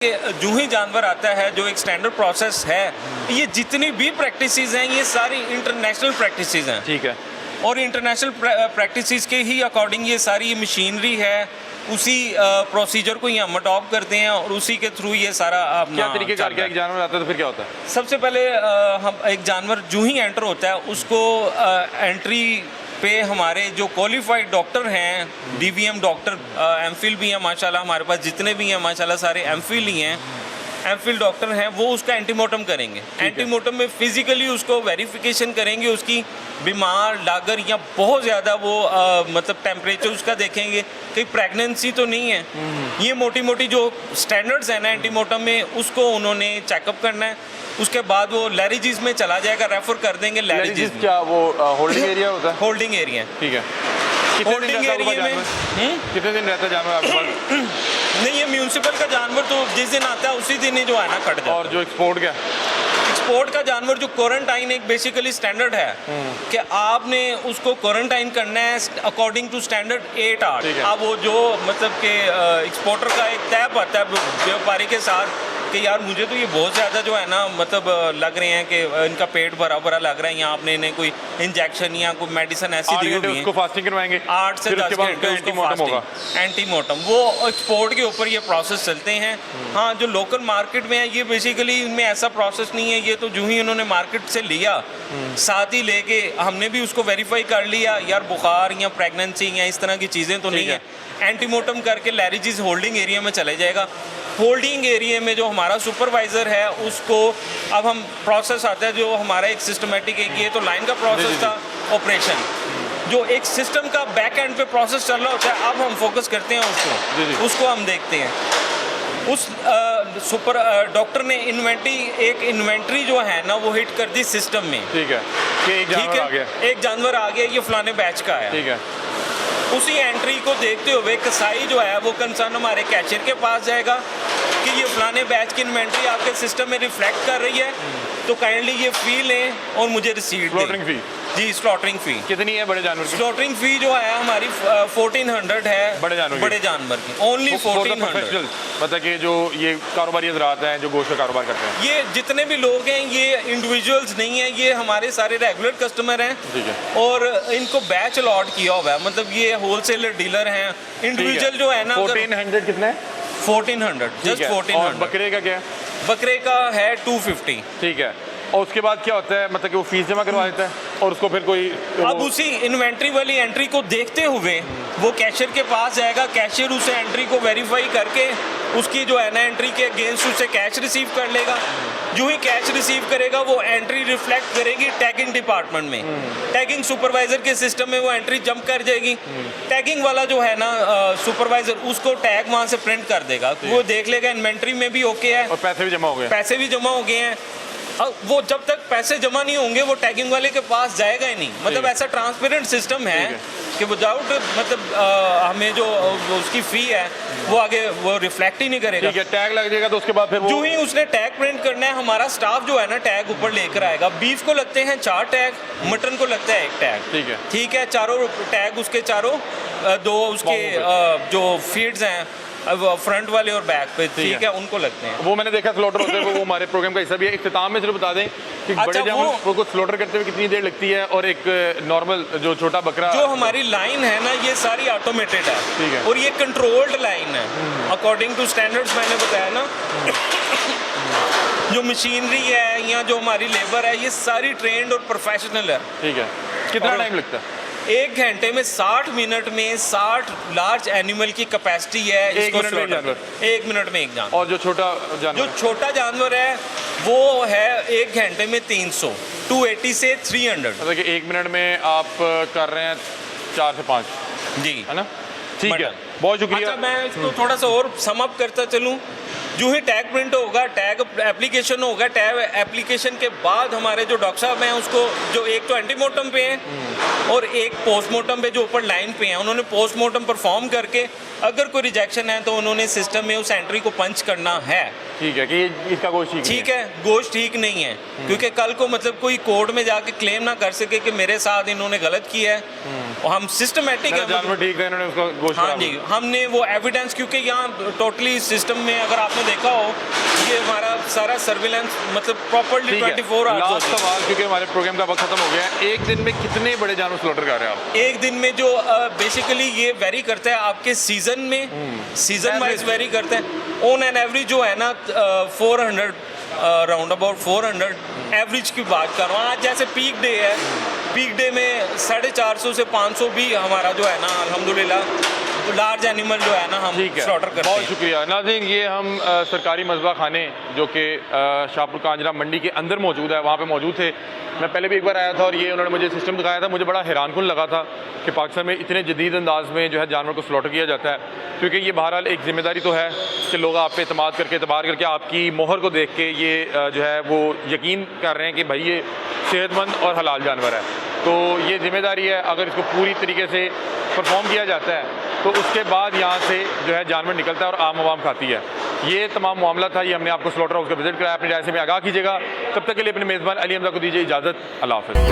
जो ही जानवर आता है, जो एक स्टैंडर्ड प्रोसेस है, ये जितनी भी प्रैक्टिसेस हैं ये सारी इंटरनेशनल प्रैक्टिसेस हैं। ठीक है। और इंटरनेशनल प्रैक्टिसेस के ही अकॉर्डिंग ये सारी मशीनरी है, उसी प्रोसीजर को ही हम अडॉप्ट करते हैं और उसी के थ्रू ये सारा क्या तरीके का एक जानवर आता है तो फिर क्या होता है? सबसे पहले हम एक जानवर जो ही एंटर होता है उसको एंट्री पे हमारे जो क्वालिफाइड डॉक्टर हैं, डीवीएम डॉक्टर, एमफिल भी हैं माशाल्लाह, हमारे पास जितने भी हैं माशाल्लाह सारे एमफिल ही हैं, एमफिल डॉक्टर हैं, वो उसका एंटीमोर्टम करेंगे। एंटीमोर्टम में फिजिकली उसको वेरिफिकेशन करेंगे, उसकी बीमार लागर या बहुत ज़्यादा वो मतलब टेम्परेचर उसका देखेंगे, कहीं प्रेगनेंसी तो नहीं है। ये मोटी मोटी जो स्टैंडर्ड्स हैं ना एंटीमोर्टम में, उसको उन्होंने चेकअप करना है। उसके बाद वो लैरिजीज में चला जाएगा, रेफर कर देंगे लैरिजीज। क्या वो होल्डिंग एरिया होता है? Holding area. ठीक है। होल्डिंग एरिया में कितने दिन रहता है जानवर आपके पास? नहीं, ये म्यूनिसिपल का जानवर तो जिस दिन आता है उसी दिन ही जो है ना कट जाता है। और जो एक्सपोर्ट का? एक्सपोर्ट का जानवर जो क्वारंटाइन एक बेसिकली स्टैंडर्ड है कि आपने उसको क्वारंटाइन करना है अकॉर्डिंग टू स्टैंडर्ड 8-8। अब वो जो मतलब कि एक्सपोर्टर का एक तय आता है व्यापारी के साथ कि यार मुझे तो ये बहुत ज़्यादा जो है ना मतलब लग रहे हैं कि इनका पेट भरा भरा लग रहा है, यहाँ आपने इन्हें कोई इंजेक्शन या कोई मेडिसिन ऐसी दी हुई है। उसको फास्टिंग करवाएंगे 8 से 10 घंटे एंटीमोर्टम। वो एक्सपोर्ट के ऊपर ये प्रोसेस चलते हैं। हाँ, जो लोकल मार्केट में है ये बेसिकली इनमें ऐसा प्रोसेस नहीं है। ये तो जो ही इन्होंने मार्केट से लिया साथ ही लेके हमने भी उसको वेरीफाई कर लिया, यार बुखार या प्रेगनेंसी या इस तरह की चीज़ें तो नहीं है। एंटीमोर्टम करके लैरिजीज होल्डिंग एरिया में चले जाएगा। होल्डिंग एरिया में जो हमारा सुपरवाइज़र है उसको अब हम प्रोसेस आता है जो हमारा एक सिस्टमेटिक एक ये तो लाइन का प्रोसेस था ऑपरेशन, जो एक सिस्टम का बैक एंड पे प्रोसेस चल रहा होता है। अब हम फोकस करते हैं उसको हम देखते हैं। उस सुपर डॉक्टर ने इन्वेंट्री जो है ना वो हिट कर दी सिस्टम में। ठीक है कि एक जानवर आ गया, एक जानवर आ गया, ये फलाने बैच का है। ठीक है। उसी एंट्री को देखते हुए कसाई जो है वो कंसर्न हमारे कैशियर के पास जाएगा कि ये फलाने बैच की इन्वेंट्री आपके सिस्टम में रिफ्लेक्ट कर रही है, तो काइंडली ये फी लें और मुझे रिसीट दें। जी, स्लॉटरिंग फ़ी कितनी है बड़े जानवर की? स्लॉटरिंग फ़ी जो है हमारी 1400 है बड़े जानवर की ओनली 1400। मतलब कि जो ये कारोबारी हज़रात हैं जो गोश्त का कारोबार करते हैं, ये जितने भी लोग हैं ये इंडिविजुअल्स नहीं हैं, ये हमारे सारे रेगुलर कस्टमर हैं। ठीक है। और इनको बैच अलॉट किया हुआ है, मतलब ये होलसेलर डीलर हैं। इंडिविजुअल जो है ना 1400 कितना है? 1400, जस्ट 1400। और बकरे का क्या है? बकरे का है 250। ठीक है। और उसके बाद क्या होता है, मतलब कि वो फीस जमा करवा देता है और उसको फिर कोई अब उसी इन्वेंट्री वाली एंट्री को देखते हुए वो कैशियर के पास जाएगा, कैशियर उस एंट्री को वेरीफाई करके उसकी जो है ना एंट्री के अगेंस्ट उसे कैश रिसीव कर लेगा। जो ही कैश रिसीव करेगा वो एंट्री रिफ्लेक्ट करेगी टैगिंग डिपार्टमेंट में। टैगिंग सुपरवाइजर के सिस्टम में वो एंट्री जंप कर जाएगी। टैगिंग वाला जो है ना सुपरवाइजर उसको टैग वहाँ से प्रिंट कर देगा, वो देख लेगा इन्वेंट्री में भी ओके है और पैसे भी जमा हो गए। पैसे भी जमा हो गए हैं। वो जब तक पैसे जमा नहीं होंगे वो टैगिंग वाले के पास जाएगा ही नहीं। मतलब ऐसा ट्रांसपेरेंट सिस्टम है कि विदाउट मतलब हमें जो उसकी फ़ी है वो आगे वो रिफ्लेक्ट ही नहीं करेगा। ठीक है, टैग लग जाएगा तो उसके बाद फिर जो ही उसने टैग प्रिंट करना है, हमारा स्टाफ जो है ना टैग ऊपर लेकर आएगा। बीफ को लगते हैं 4 टैग, मटन को लगता है 1 टैग। ठीक है। ठीक है, चारों टैग उसके चारों 2 उसके जो फीड्स हैं फ्रंट वाले और बैक पे, ठीक है, उनको लगते हैं। वो मैंने देखा स्लॉटर होते हैं, वो हमारे प्रोग्राम का हिस्सा भी है। इख्तिताम में सिर्फ बता दें कि बड़े जानवर को स्लॉटर करते हुए कितनी देर लगती है और एक नॉर्मल जो छोटा बकरा जो हमारी लाइन है ना ये सारी ऑटोमेटेड है। ठीक है। और ये कंट्रोल्ड लाइन है अकॉर्डिंग टू स्टैंडर्ड्स मैंने बताया ना। जो मशीनरी है या जो हमारी लेबर है ये सारी ट्रेंड और प्रोफेशनल है। ठीक है। कितना टाइम लगता है? 1 घंटे में 60 मिनट में 60 लार्ज एनिमल की कैपेसिटी है। 1 मिनट में एक जानवर? 1 मिनट में एक जानवर। और जो छोटा जानवर है वो है 1 घंटे में 300, 280 से 300। मतलब कि 1 मिनट में आप कर रहे हैं 4 से 5 जी, है ना? ठीक है, बहुत शुक्रिया। अच्छा, मैं इसको थोड़ा सा और सम अप करता चलूँ। जो ही टैग प्रिंट होगा, टैग एप्लीकेशन होगा, टैग एप्लीकेशन के बाद हमारे जो डॉक्टर साहब हैं उसको जो एक तो एंटीमोर्टम पे हैं और एक पोस्टमार्टम पे जो ऊपर लाइन पे हैं, उन्होंने पोस्टमार्टम परफॉर्म करके अगर कोई रिजेक्शन है तो उन्होंने सिस्टम में उस एंट्री को पंच करना है। ठीक है कि इसका गोश्त ठीक है, गोश्त ठीक नहीं है, क्योंकि कल को मतलब कोई कोर्ट में जाके क्लेम ना कर सके कि मेरे साथ इन्होंने गलत किया है। और हम सिस्टमेटिक है, जानवर ठीक है, इन्होंने उसका गोश्त हाँ खराब जी, किया। हमने वो एविडेंस, क्योंकि यहाँ टोटली सिस्टम में अगर आपने देखा हो ये हमारा सारा सर्विलेंस मतलब प्रॉपर्ली ठीक है। 24 लास्ट आवर्स। सवाल, क्योंकि हमारे प्रोग्राम का वक्त खत्म हो गया है, एक दिन में कितने बड़े जानवर स्लॉटर कर रहे हैं आप? एक दिन में जो बेसिकली ये वेरी करता है आपके सीजन में, सीजन वाइज वेरी करता है। ऑन एन एवरेज जो है ना 400 राउंड अबाउट 400 एवरेज की बात कर रहा हूँ। आज जैसे पीक डे है, पीक डे में 450 से 500 भी हमारा जो है ना अल्हम्दुलिल्लाह लार्ज एनिमल जो है ना हम स्लॉटर करते बहुत हैं। शुक्रिया नाज़रीन। ये हम सरकारी मज़बा खाने जो कि शाहपुर कांजरा मंडी के अंदर मौजूद है, वहाँ पे मौजूद थे। मैं पहले भी एक बार आया था और ये उन्होंने मुझे सिस्टम दिखाया था, मुझे बड़ा हैरानकुन लगा था कि पाकिस्तान में इतने जदीद अंदाज में जो है जानवर को स्लॉटर किया जाता है। क्योंकि ये बहरहाल एक ज़िम्मेदारी तो है कि लोग आप पे एतमाद करके, एतबार करके, आपकी मोहर को देख के ये जो है वो यकीन कर रहे हैं कि भाई ये सेहतमंद और हलाल जानवर है। तो ये ज़िम्मेदारी है, अगर इसको पूरी तरीके से परफॉर्म किया जाता है तो उसके बाद यहाँ से जो है जानवर निकलता है और आम आवाम खाती है। ये तमाम मामला था, ये हमने आपको स्लॉटर हाउस का विजिट कराया। अपनी राय से में आगाह कीजिएगा। तब तक के लिए अपने मेज़बान अली हमजा को दीजिए इजाज़त। अल्लाह हाफ़िज़।